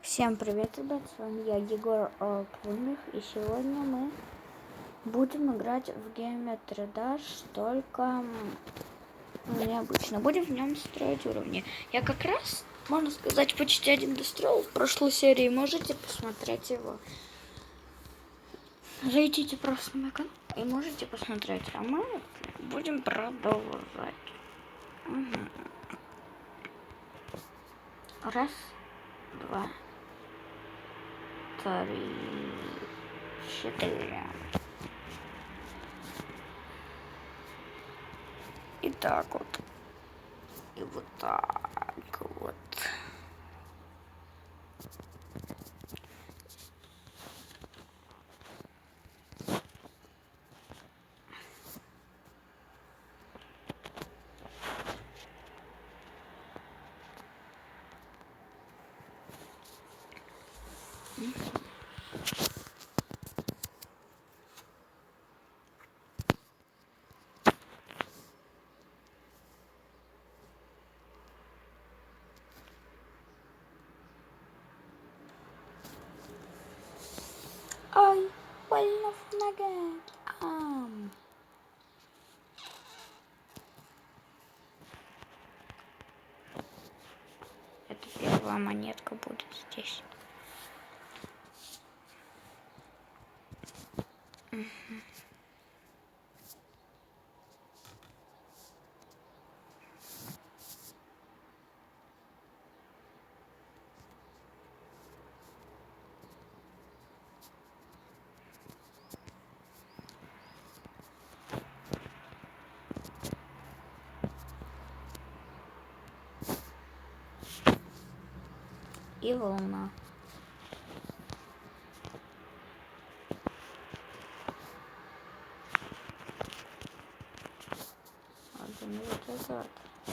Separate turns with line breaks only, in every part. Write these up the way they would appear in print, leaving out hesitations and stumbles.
Всем привет, ребят, с вами я, Егор Клумих, и сегодня мы будем играть в Geometry Dash, только необычно. Будем в нем строить уровни. Я как раз, можно сказать, почти один достроил в прошлой серии, можете посмотреть его. Зайдите просто на мой канал и можете посмотреть, а мы будем продолжать. Раз, два, три, четыре. И так вот. И вот так вот. Ай, больно в ногах. Это первая монетка будет здесь. И волна. Не вот это,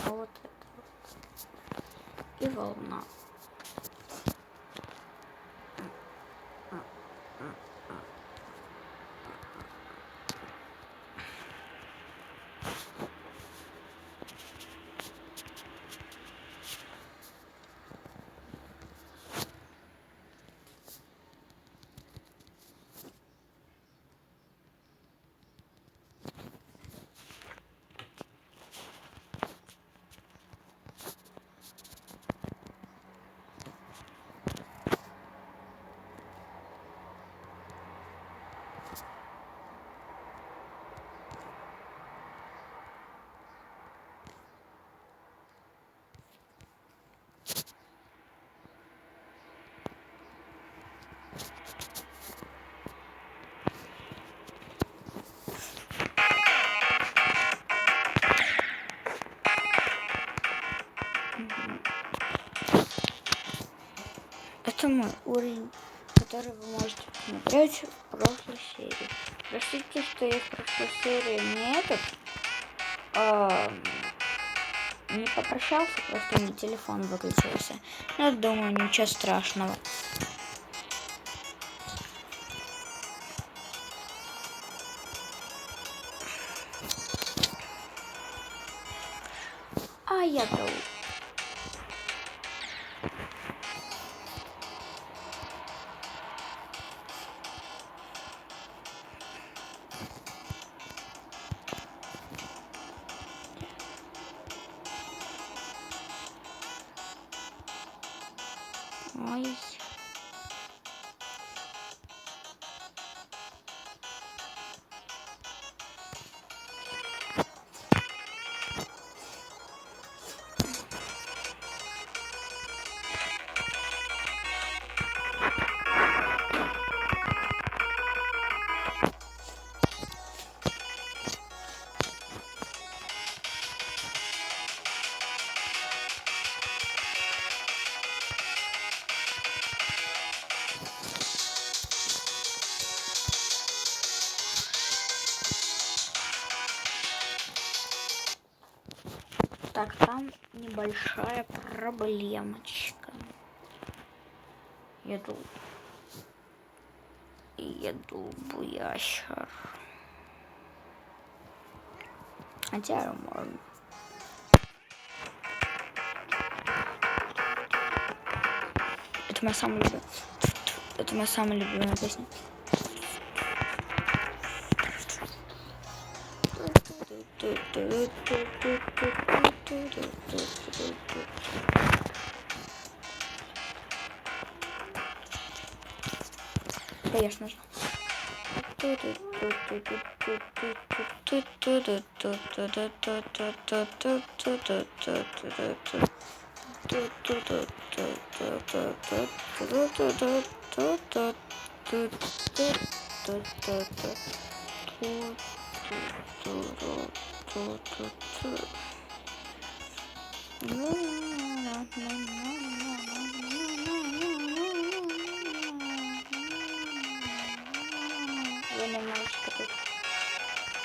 а вот это вот. И волна. Это мой уровень, который вы можете посмотреть в прошлой серии. Простите, что я в прошлой серии не попрощался, просто у меня телефон выключился. Но думаю, ничего страшного. А я дал. Ой. Так, там небольшая проблемочка. Еду буящер. Хотя можно. Это моя самая любимая. Это моя самая любимая песня. Конечно же. Я немножечко тут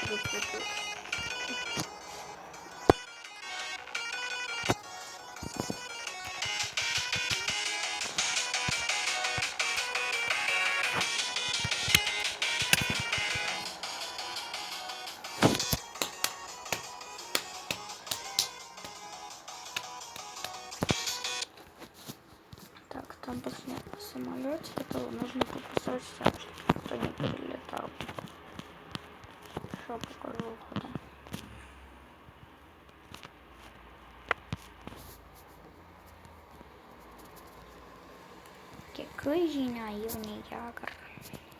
выпутаю. Так, там больше нет самолете, этого нужно пописать, чтобы никто не прилетал. Что покажу куда. Какой же наивный ягор.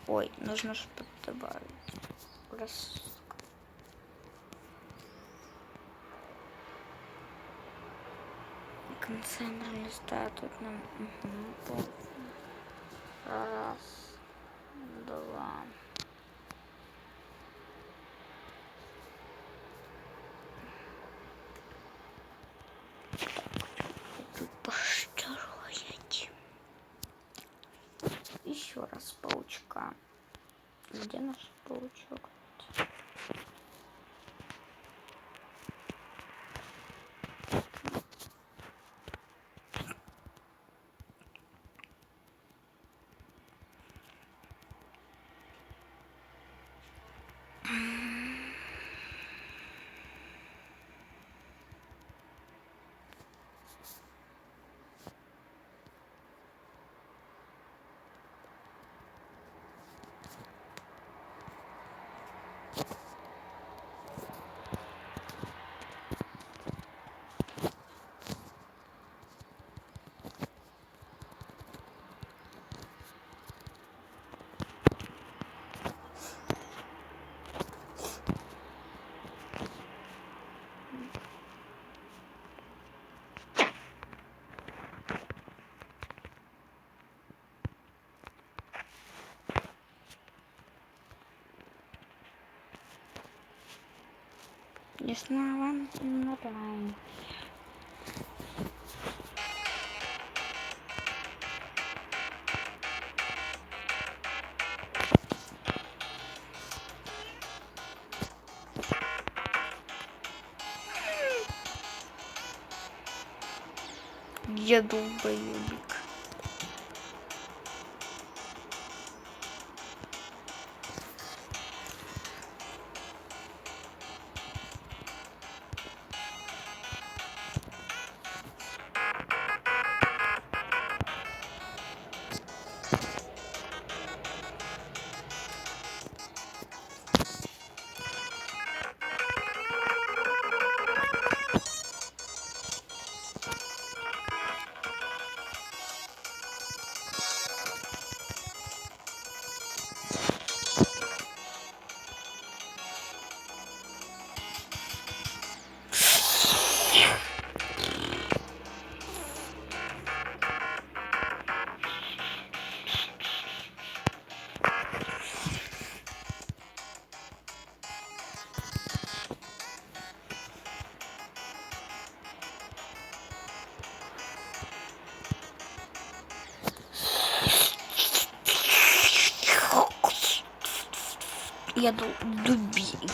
Ой, нужно что-то добавить. Раз. Концентр листа тут нам. Угу. Раз, два. Тут построить. Еще раз паучка. Где наш паучок? Не знаю, вам не нравится. Я долбоебик.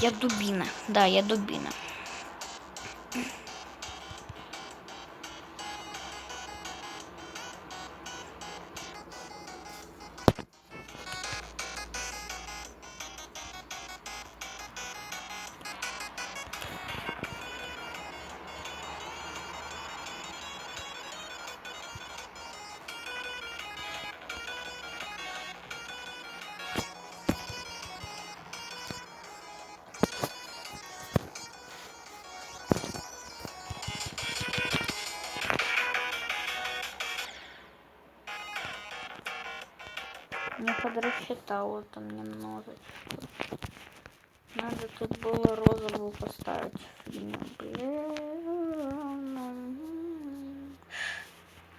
Я дубина. Да, я дубина. Не подрасчитала там немножечко. Надо тут было розовую поставить. Блин.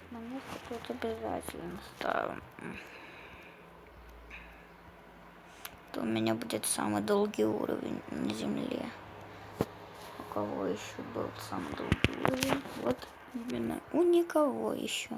Монетку тут обязательно ставим. То у меня будет самый долгий уровень на земле. У кого еще был самый долгий уровень? Вот именно у никого еще.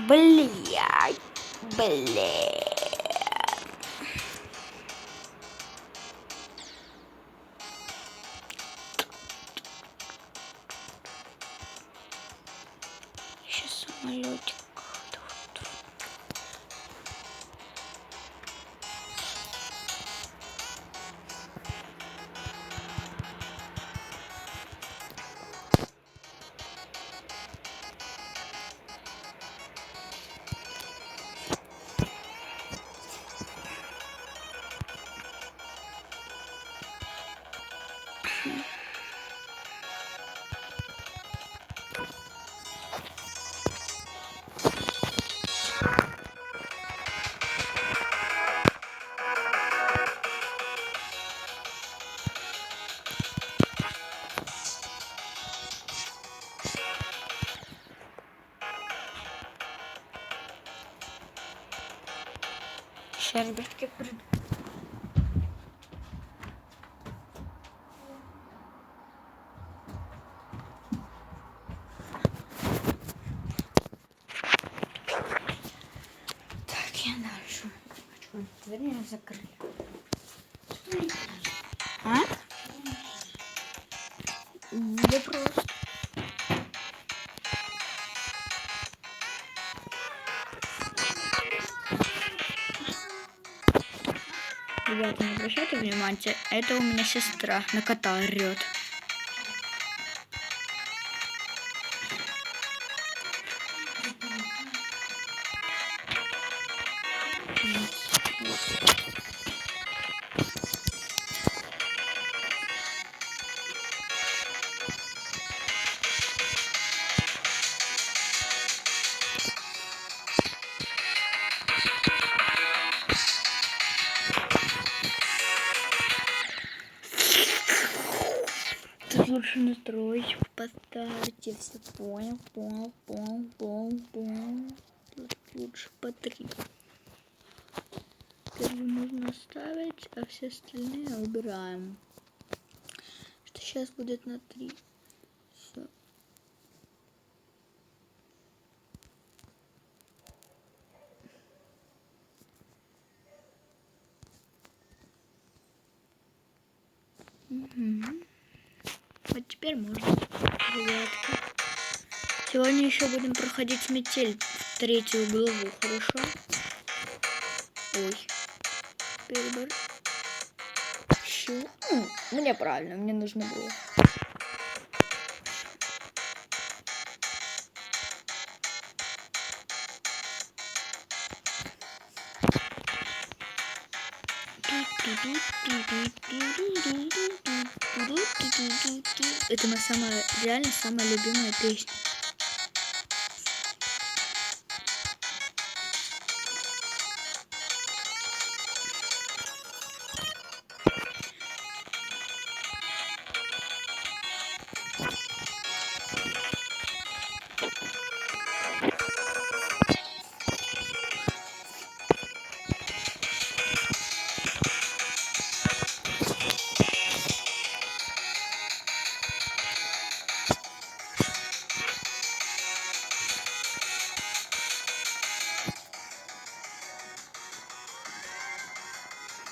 Блядь, сейчас самолетик. Сейчас, ребятки, приду. Так, я дальше. Дверь закрыли. А? Да просто. Ребята, не обращайте внимания, это у меня сестра на кота орет. Тут лучше настройку поставить, я все понял. Тут лучше по 3. Первый нужно оставить, а все остальные убираем. Что сейчас будет на 3. Все. Угу. Вот теперь можно, ребятки. Сегодня еще будем проходить метель, 3-ю главу, хорошо? Ой. Перебор. Щу. Мне правильно, мне нужно было. Это моя самая, реально самая любимая песня.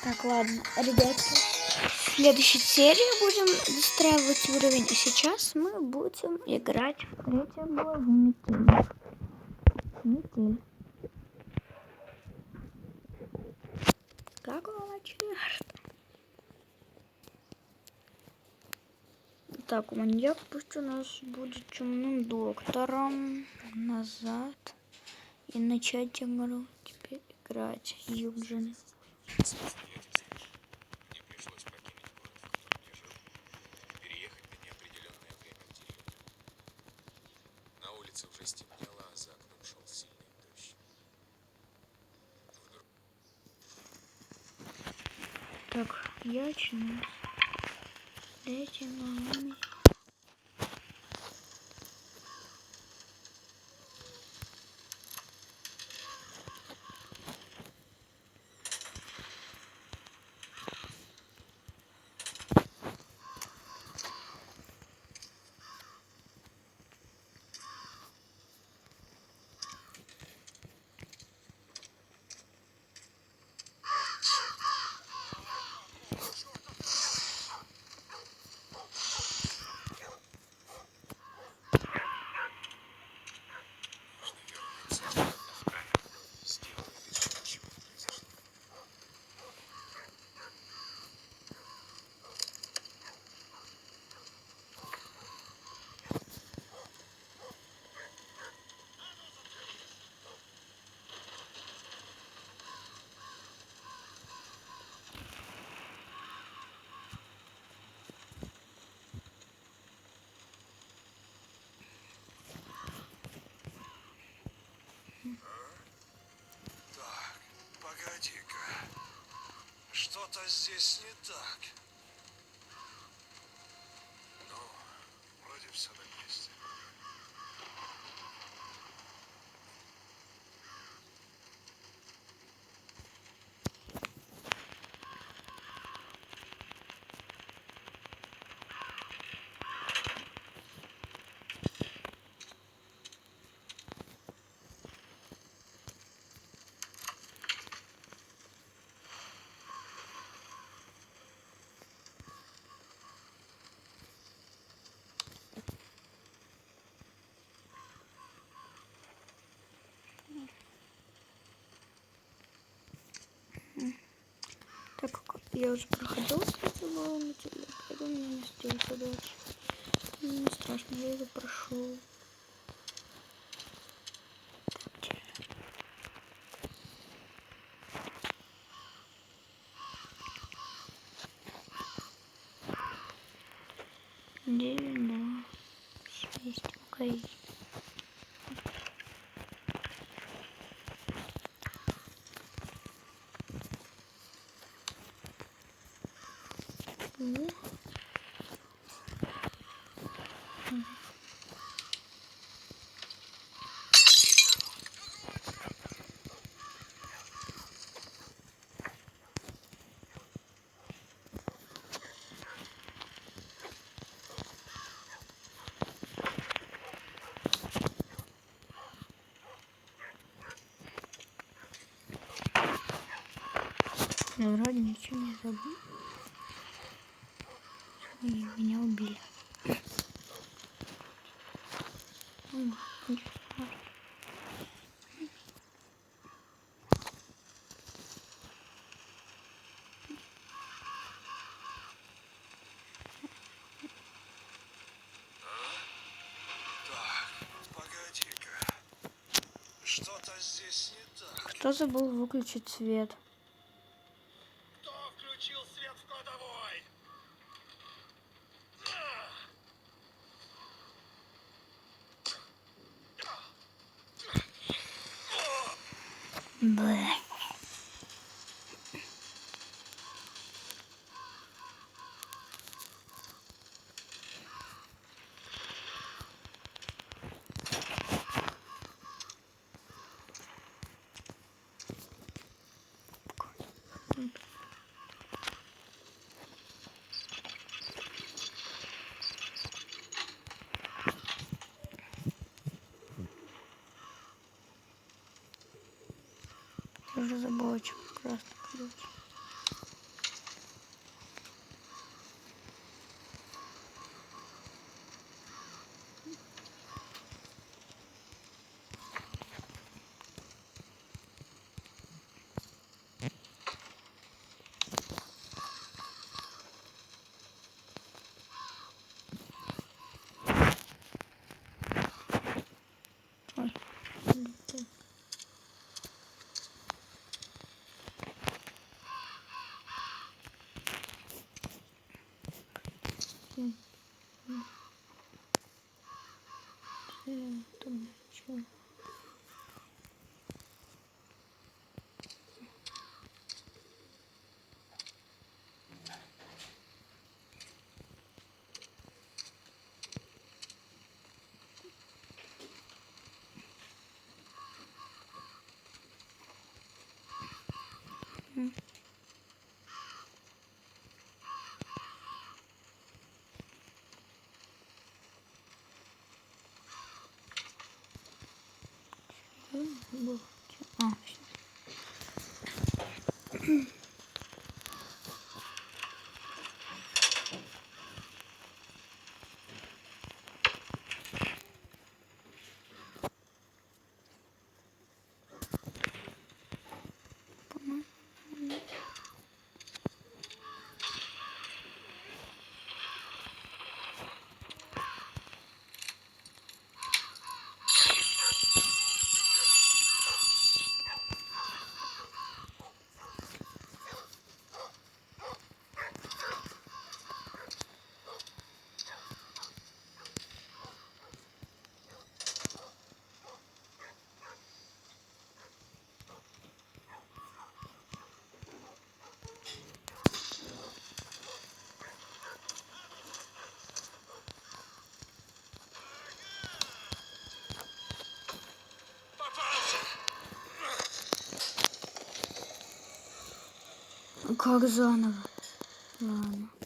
Так, ладно, ребята, в следующей серии будем достраивать уровень, а сейчас мы будем играть в 3-ю главу метель. Какого черта? Так, маньяк пусть у нас будет темным доктором. Назад. И начать игру теперь играть Юджин.
Мне пришлось покинуть город, в котором я жил, переехать на неопределенное время в деревню. На улице уже стемнело, а за окном шел сильный дождь.
Так, я очнулась. Дайте маме.
Так, погоди-ка. Что-то здесь не так. Ну, вроде все на месте.
Так как я уже проходила, кстати, было на теле, поэтому мне не остается дальше. Не страшно, я его прошел. Девять, два, 6, окей. Я вроде ничего не забыл. И меня убили. Ну, не страшно.
Так, погоди-ка. Что-то здесь не так.
Кто забыл выключить свет?
Кто включил свет в кладовой?
Бэ. А, всё.
Попался!
Как заново? Ладно.